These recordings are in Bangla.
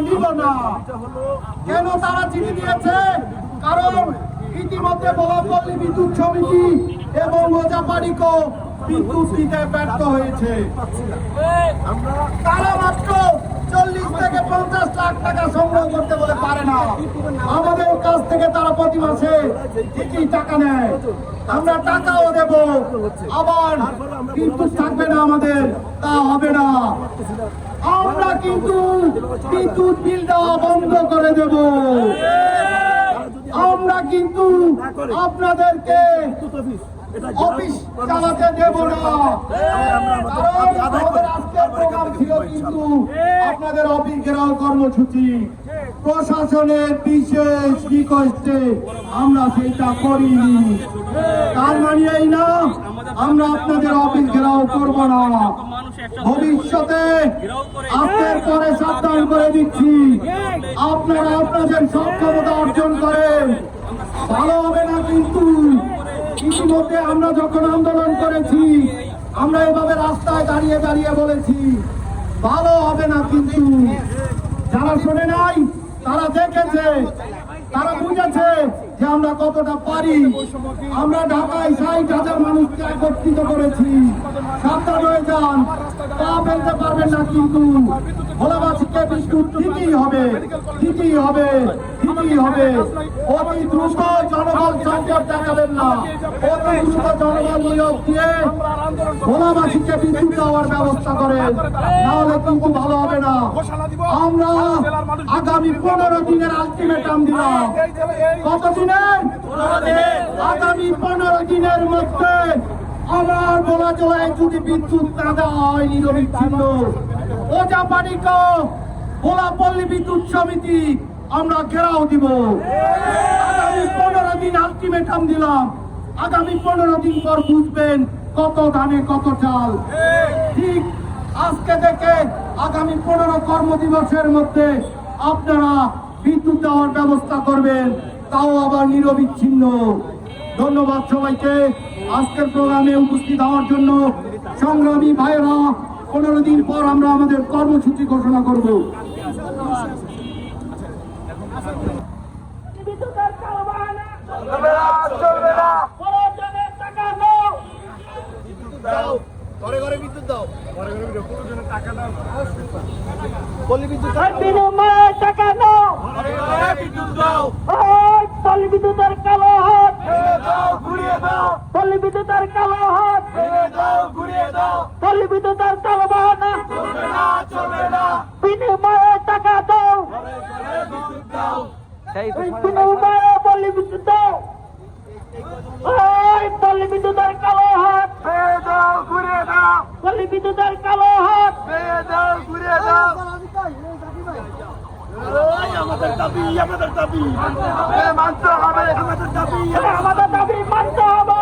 নিব না। কেন তারা চিঠি দিয়েছে? কারণ ইতিমধ্যে বলাপল্লী বিদ্যুৎ সমিতি এবং ওজাপাড়িকো বিদ্যুৎ দিতে ব্যর্থ হয়েছে। তারা মাত্র 40 থেকে 50 লাখ টাকা সংগ্রহ করতে বলে পারে না। আমাদের কাছ থেকে তারা প্রতি মাসে ঠিকই টাকা নেয়, আমরা টাকাও দেব, আবার বিদ্যুৎ থাকবে না আমাদের, তা হবে না। আমরা কিন্তু বিদ্যুৎ বিল দেওয়া বন্ধ করে দেব। আমরা কিন্তু আপনাদেরকে অফিস চালাতে দেব না। আমাদের আজকের প্রোগ্রাম ছিল কিন্তু আপনাদের অফিস ঘেরাও কর্মসূচি। প্রশাসনের বিশেষ রিকোয়েস্টে আমরা সেইটা করিনি। তার মানে এই না আমরা আপনাদের অফিস ঘেরাও করব না। ভবিষ্যতে আজকের পরে সাবধান করে দিচ্ছি, আপনারা আপনাদের সক্ষমতা অর্জন করেন, ভালো হবে না। কিন্তু ইতিমধ্যে আমরা যখন আন্দোলন করেছি, আমরা এভাবে রাস্তায় দাঁড়িয়ে দাঁড়িয়ে বলেছি ভালো হবে না। কিন্তু যারা শোনে নাই তারা দেখেছে, তারা বুঝেছে যে আমরা কতটা পারি। আমরা ঢাকায় 60,000 মানুষকে একত্রিত করেছি। সাবধান হয়ে যান, পা ফেলতে পারবেন না। কিন্তু ভোলাবাসীকে বিদ্যুৎ দিতেই হবে, দিতেই হবে, দিতেই হবে। অতি দ্রুত জনবল সংকট দেখাবেন না, অতি দ্রুত জনবল নিয়োগ দিয়ে ভোলাবাসীকে বিদ্যুৎ দেওয়ার ব্যবস্থা করেন, নাহলে কিন্তু ভালো হবে না। আমরা আগামী 15 দিনের আলটিমেটাম দিলাম। কত দিনের? আগামী 15 দিনের মধ্যে আমার বলা জেলায় যদি বিদ্যুৎ না দেওয়া হয় নিরবিচ্ছিন্ন, ওজাপাড়িকো বলাপল্লী বিদ্যুৎ সমিতি আমরা ঘেরাও দিব। আগামী 15 দিন আলটিমেটাম দিলাম। আগামী 15 দিন পর বুঝবেন কত ধানে কত চাল। ঠিক আজকে থেকে আগামী 15 কর্মদিবসের মধ্যে আপনারা বিদ্যুৎ দেওয়ার ব্যবস্থা করবেন, তাও আবার নিরবিচ্ছিন্ন। ধন্যবাদ সবাইকে আজকের প্রোগ্রামে উপস্থিত হওয়ার জন্য। সংগ্রামী ভাইরা, 15 দিন পর আমরা আমাদের কর্মসূচি ঘোষণা করব। ঘরে ঘরে বিদ্যুৎ দাও, ঘরে ঘরে টাকা দাও, বিনিময়ে টাকা দাও, বিদ্যুৎ দাও, পল্লী বিদ্যুতের কালো হাত ঘুরিয়ে দাও, পল্লী বিদ্যুতের কালো হাত ঘুরিয়ে দাও, পল্লী বিদ্যুতের কালো বাহানা চলবে না, চলবে না। বিনিময়ে টাকা দাও, বিদ্যুৎ দাও, বিনিময়ে পল্লী বিদ্যুৎ দাও, পল্লী বিদ্যুতের কালো হাত ঘুরিয়ে দাও, পল্লী বিদ্যুতের কালো হাত ঘুরিয়ে দাও। আমাদের দাবি, আমাদের দাবি মানতে হবে, আমাদের দাবি, আমাদের দাবি মানতে হবে।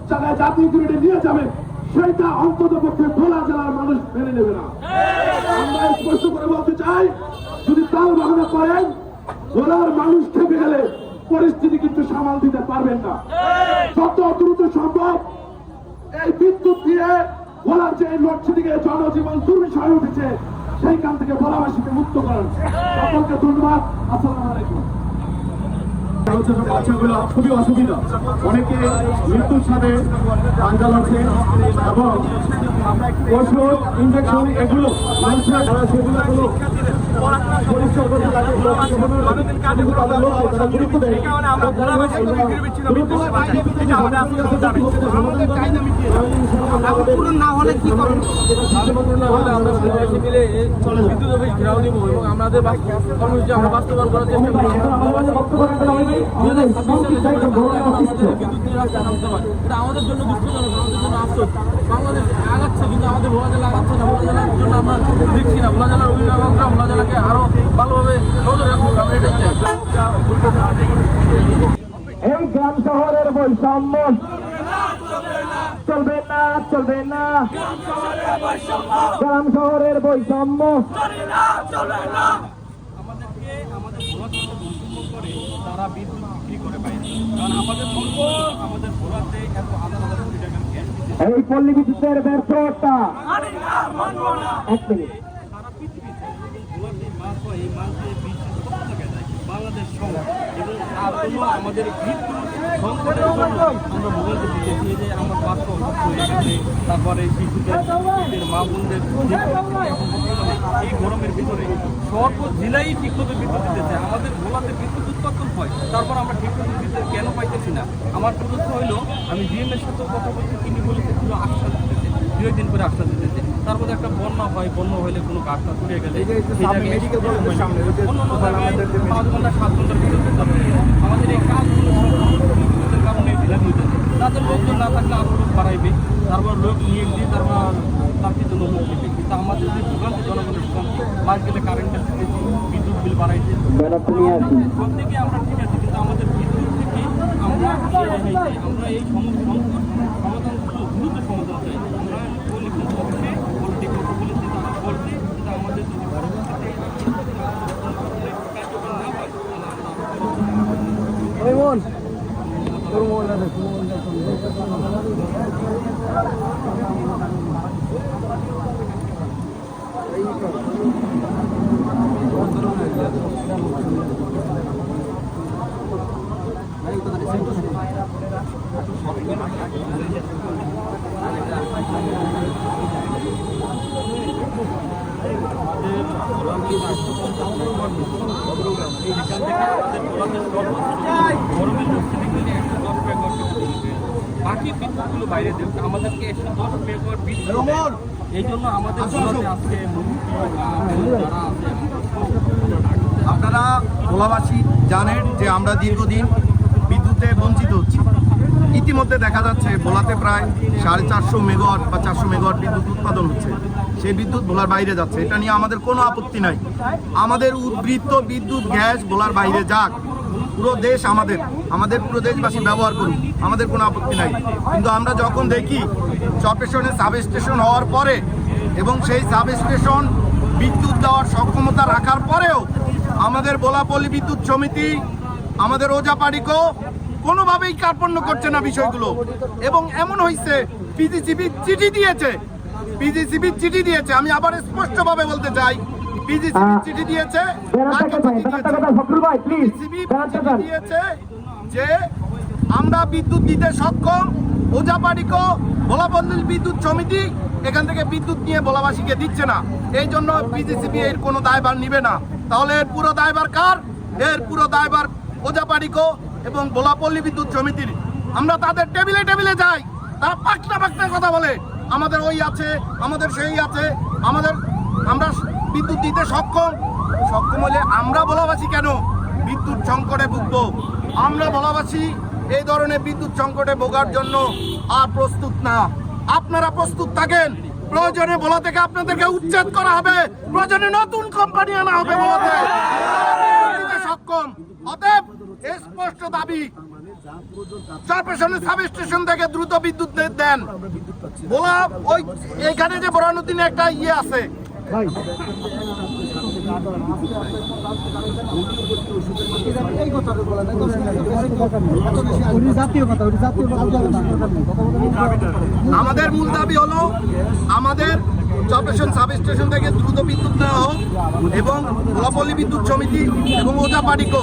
যারা জাতীয় গ্রিডে নিয়ে যাবে সেটা অন্তত পক্ষে ভোলা জেলার মানুষ মেনে নেবে না। আমরা স্পষ্ট করে বলতে চাই, যদি তাও বাহানা করেন ভোলার মানুষ খেপে গেলে পরিস্থিতি কিন্তু সামাল দিতে পারবেন না। যত দ্রুত সম্ভব এই বিদ্যুৎ দিয়ে ভোলার যে লোডশেডিং এ জনজীবন দুর্বিষহ হয়ে উঠেছে সেইখান থেকে ভোলাবাসীকে মুক্ত করেন। সকলকে ধন্যবাদ। আসসালামু আলাইকুম। বাচ্চাগুলো খুবই অসুবিধা, অনেকে মৃত্যুর সাথে আঞ্জাল আছে এবং ওষুধ ইঞ্জেকশন এগুলো মানুষের সেগুলো পরিষ্কার করতে লাগে, গুরুত্ব দেয়। আমাদের কর্মসূচি আমরা বাস্তবায়ন করার চেষ্টা করি। আমাদের জন্য দুঃখজনক, আমাদের জন্য আফসোস। বাংলাদেশ আগাচ্ছে কিন্তু আমাদের ভোলা জেলা আগাচ্ছে না। ভোলা জেলার জন্য আমরা দেখছি না। ভোলা জেলার অভিভাবকরা ভোলা জেলাকে আরো ভালোভাবে নজরে রাখুক, আমরা এটাই চাই। এই গ্রাম শহরের বৈষম্য চলবে না, চলবে না। গ্রাম শহরের বৈষম্য তারা বিদ্যুৎ বিক্রি করে পায়, কারণ আমাদের আমাদের ভোলাতে এত হাজার হাজার কোটি টাকার গ্যাস দিতে এই পল্লী বিদ্যুতের ব্যর্থতা। এক মিনিট। বাংলাদেশ এবং তার জন্য আমাদের সংকটের জন্য আমরা ভোগান্তি দিয়েছি যে আমার বাচ্চা অসুস্থ হয়ে গেছে, তারপরে শিশুদের মা বোনদের এই গরমের ভিতরে সর্ব জেলায় ঠিকমতো বিদ্যুৎ দিতেছে। আমাদের ভোলাতে বিদ্যুৎ উৎপাদন হয়, তারপর আমরা ঠিকমতো বিদ্যুৎ কেন পাইতেছি না? আমার প্রদত্ত হইলো, আমি ডিএমের সাথেও কথা বলছি, তিনি বলেছে পুরো আশ্বাস দিতেছে, 2 দিন করে আশ্বাস দিতেছে। তারপরে একটা বন্যা হয়, বন্যা হইলে কোনো কাজটা ছুটে গেলে অন্য 5 ঘন্টা 7 ঘন্টার বিদ্যুৎ আমাদের এই কাজগুলো বিদ্যুতের কারণে ঢিলামি হইতেছে। তাদের লোকজন না থাকলে আরও লোক বাড়াইবে, তারপর লোক নিয়ে গিয়ে তার কিন্তু লোক দিবে। কিন্তু আমাদের যে ভোগান্তি, জনগণের ভোগান্তি, মাস গেলে কারেন্টের বিদ্যুৎ বিল বাড়াইছে, সব থেকে আমরা ঠিক আছি। কিন্তু আমাদের বিদ্যুৎ থেকে আমরা এই সমাধান দ্রুত সমাধান চাই। আমরা লিখিত অফিসে অলরেডি কথা বলেছি, তারা বলছে কিন্তু আমাদের যদি বাকি বিদ্যুৎগুলো বাইরে দেবে, আমাদেরকে 110 মেগাওয়াট বিদ্যুৎ। এই জন্য আমাদের আজকে যারা আছে আপনারা ভোলাবাসী জানেন যে আমরা দীর্ঘদিন বিদ্যুতে বঞ্চিত হচ্ছি। ইতিমধ্যে দেখা যাচ্ছে ভোলাতে প্রায় 450 মেগাওয়াট বা 400 মেগাওয়াট বিদ্যুৎ উৎপাদন হচ্ছে। সেই বিদ্যুৎ ভোলার বাইরে যাচ্ছে, এটা নিয়ে আমাদের কোনো আপত্তি নাই। আমাদের উদ্বৃত্ত বিদ্যুৎ গ্যাস ভোলার বাইরে যাক, পুরো দেশ আমাদের পুরো দেশবাসী ব্যবহার করুক, আমাদের কোনো আপত্তি নাই। কিন্তু আমরা যখন দেখি চপেশনে সাবস্টেশন হওয়ার পরে এবং সেই সাবস্টেশন বিদ্যুৎ দেওয়ার সক্ষমতা রাখার পরেও আমাদের ভোলাপল্লী বিদ্যুৎ সমিতি, আমাদের ওজাপাড়িকো কোনোভাবেই কার্পণ্য করছে না বিষয়গুলো। এবং এমন হয়েছে পিজিসিবি চিঠি দিয়েছে, আমি আবার স্পষ্টভাবে বলতে চাই, পিজিসিবি চিঠি দিয়েছে যে আমরা বিদ্যুৎ দিতে সক্ষম। ওজাপাড়িকো ভোলাপল্লী বিদ্যুৎ সমিতি এখান থেকে বিদ্যুৎ নিয়ে ভোলাবাসীকে দিচ্ছে না, এই জন্য পিজিসিবি এর কোনো দায়ভার নিবে না। তাহলে এর পুরো দায়ভার কার? এর পুরো দায়ভার ওজাপাড়িকো এবং ভোলাপল্লী বিদ্যুৎ সমিতির। আমরা তাদের টেবিলে যাই, তারা পাকনা কথা বলে, আমাদের ওই আছে, আমাদের সেই আছে, আমরা বিদ্যুৎ দিতে সক্ষম হলে আমরা ভোলাবাসী কেন বিদ্যুৎ সংকটে ভুগবো? আমরা ভোলাবাসী এই ধরনের বিদ্যুৎ সংকটে ভোগার জন্য আর প্রস্তুত না। আপনারা প্রস্তুত থাকেন, প্রয়োজনে ভোলা থেকে আপনাদেরকে উচ্ছেদ করা হবে, প্রয়োজনে নতুন কোম্পানি আনা হবে ভোলাতে সক্ষম। অতএব স্পষ্ট দাবি, চরপেশনের সাবস্টেশন থেকে দ্রুত বিদ্যুৎ দেন। ভোলা ওই এখানে যে বোরানুদ্দিনে একটা ইয়ে আছে, আমাদের মূল দাবি হলো আমাদের চরপেশন সাবস্টেশন থেকে দ্রুত বিদ্যুৎ নেওয়া হোক এবং ভোলাপল্লী বিদ্যুৎ সমিতি এবং ওজাপাড়িকো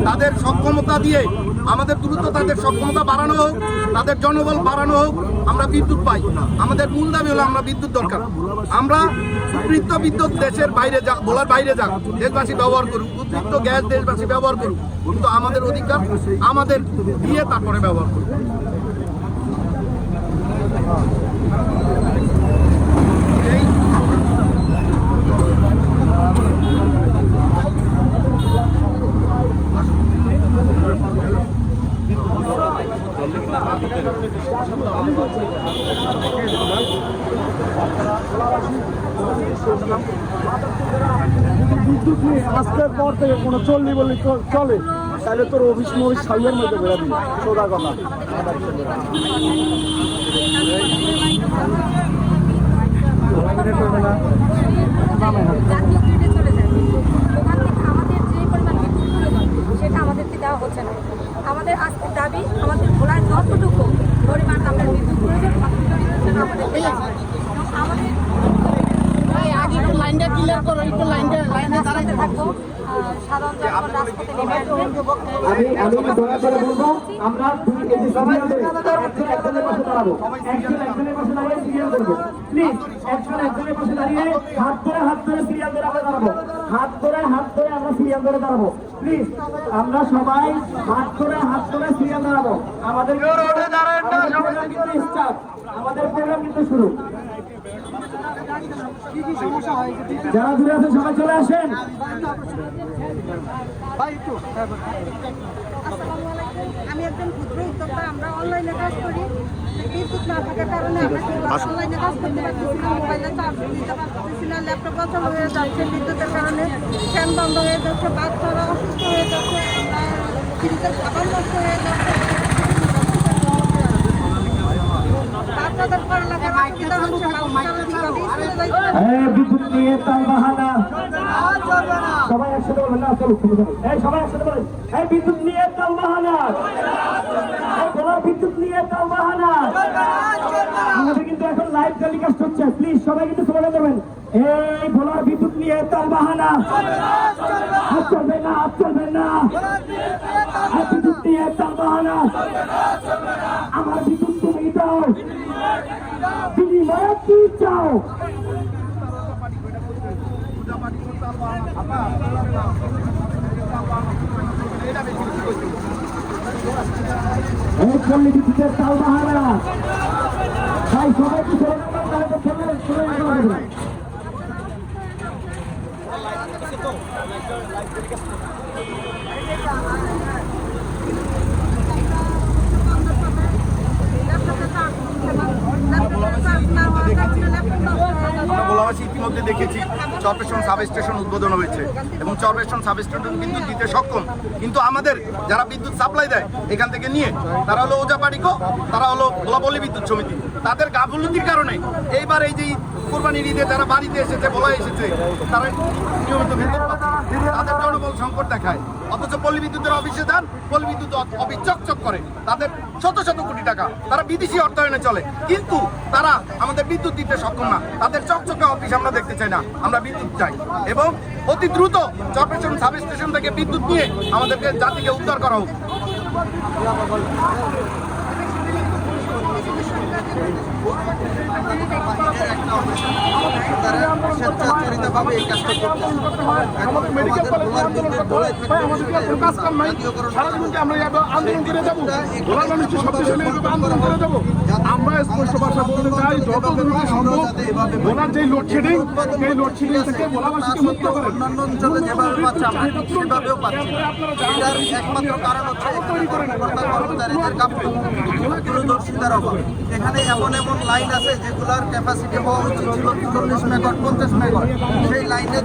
তাদের সক্ষমতা দিয়ে আমাদের দ্রুত তাদের সক্ষমতা বাড়ানো হোক, তাদের জনবল বাড়ানো হোক, আমরা বিদ্যুৎ পাই। আমাদের মূল দাবি হলো আমরা বিদ্যুৎ দরকার। আমরা উদ্বৃত্ত বিদ্যুৎ দেশের বাইরে যাক, ভোলার বাইরে যাক, দেশবাসী ব্যবহার করুক, উদ্বৃত্ত গ্যাস দেশবাসী ব্যবহার করুক, কিন্তু আমাদের অধিকার আমাদের দিয়ে তারপরে ব্যবহার করুক। বিদ্যুৎ নিয়ে আজকের পর থেকে কোনো চললি বললি চলে, তাহলে তোর অফিস মফিস সাইয়ের মধ্যে বেড়া দিই, সোজা কথা। সেটা আমাদেরকে দেওয়া হচ্ছে না। আমাদের আজকের দাবি, আমাদের ভোলায় যতটুকু পরিমাণ আমরা বিদ্যুৎ প্রয়োজন থাকবো সাধারণ জনগণ রাজপথে নেমে আসবে আমি দয়া করে বলবো আমরা এই যে সিরিয়াল ধরে একজনের পাশে দাঁড়াবো, একজনের পাশে দাঁড়িয়ে সিরিয়াল করবো। প্লিজ একজনের পাশে দাঁড়িয়ে হাত ধরে সিরিয়াল ধরে আমরা দাঁড়াবো, হাত ধরে আমরা সিরিয়াল ধরে দাঁড়াবো। প্লিজ আমরা সবাই হাত ধরে সিরিয়াল দাঁড়াবো। আমাদের প্রোগ্রাম কিন্তু শুরু। যারা দূরে আছেন সবাই চলে আসেন। আমি একজন ক্ষুদ্র উদ্যোক্তা, আমরা অনলাইনে কাজ করি। বিদ্যুৎ না থাকার কারণে আমরা অনলাইনে কাজ করতে পারতেছি না, মোবাইলে চার্জ দিতে পারতেছি না, ল্যাপটপ অচল হয়ে যাচ্ছে বিদ্যুতের কারণে, ফ্যান বন্ধ হয়ে যাচ্ছে, বাচ্চারা অসুস্থ হয়ে যাচ্ছে, ফ্রিজের খাবার নষ্ট হয়ে যাচ্ছে, বাচ্চাদের পড়ালেখার অসুবিধা হচ্ছে, বাচ্চারা ঠিকভাবে স্কুলে যাইতে পারছে না। বিদ্যুৎ নিয়ে তাল বাহানা সবাই একসাথে বলবেন না, চলো সবাই একসাথে বলেন, এই বিদ্যুৎ নিয়ে তাল বাহানা, বিদ্যুৎ নিয়ে তাল বাহানা। আমাদের কিন্তু এখন লাইভ টেলিকাস্ট হচ্ছে, প্লিজ সবাই কিন্তু স্লোগান দেবেন, এই ভোলার বিদ্যুৎ নিয়ে তাল বাহানা, হাত চলবে না, বিদ্যুৎ নিয়ে তাল বাহানা, আমার বিদ্যুৎ তুমি দাও, বিনিময়ে কি চাও? পল্লী বিদ্যুতের তাল বাহানা, তাই সবাই কি ভোলাবাসী ইতিমধ্যে দেখেছি চরপেশন সাব স্টেশন উদ্বোধন হয়েছে এবং চরপেশন সাব স্টেশন বিদ্যুৎ দিতে সক্ষম, কিন্তু আমাদের যারা বিদ্যুৎ সাপ্লাই দেয় এখান থেকে নিয়ে তারা হলো ওজাপাড়িকো, তারা হলো ভোলা পল্লী বিদ্যুৎ সমিতি, তাদের গাফলতির কারণে এইবার এই যে কোরবানির ঈদে যারা বাড়িতে এসেছে, ভোলা এসেছে, তারা নিয়মিত বেতন পাচ্ছে, তাদের জনবল সংকট দেখায়। অথচ পল্লী বিদ্যুতের অফিসে যান, পল্লী বিদ্যুৎ অফিস চকচক করে, তাদের শত শত কোটি টাকা, তারা বিদেশি অর্থায়নে চলে, কিন্তু তারা আমাদের বিদ্যুৎ দিতে সক্ষম না। তাদের চকচকে অফিস আমরা দেখতে চাই না, আমরা বিদ্যুৎ চাই এবং অতি দ্রুত চরপেশন সাব স্টেশন থেকে বিদ্যুৎ নিয়ে আমাদেরকে জাতিকে উদ্ধার করা হোক। স্বেচ্ছাচারিতভাবে এই কাজটা আমরা স্পষ্ট ভাষা বলতে চাই, যত দ্রুত সম্ভব ভোলার যে লোডশেডিং, এই লোডশেডিং থেকে ভোলাবাসীকে মুক্ত করেন। অন্যান্য অঞ্চলে যেভাবে পাচ্ছে আমরা সেভাবেও পাচ্ছি না। এটার একমাত্র কারণ হচ্ছে কর্মচারীদের দূরদর্শিতার অভাব। এখানে এমন লাইন আছে যেগুলোর ক্যাপাসিটি হওয়া উচিত ছিল 40 মেগাওয়াট 50 মেগাওয়াট, সেই লাইনের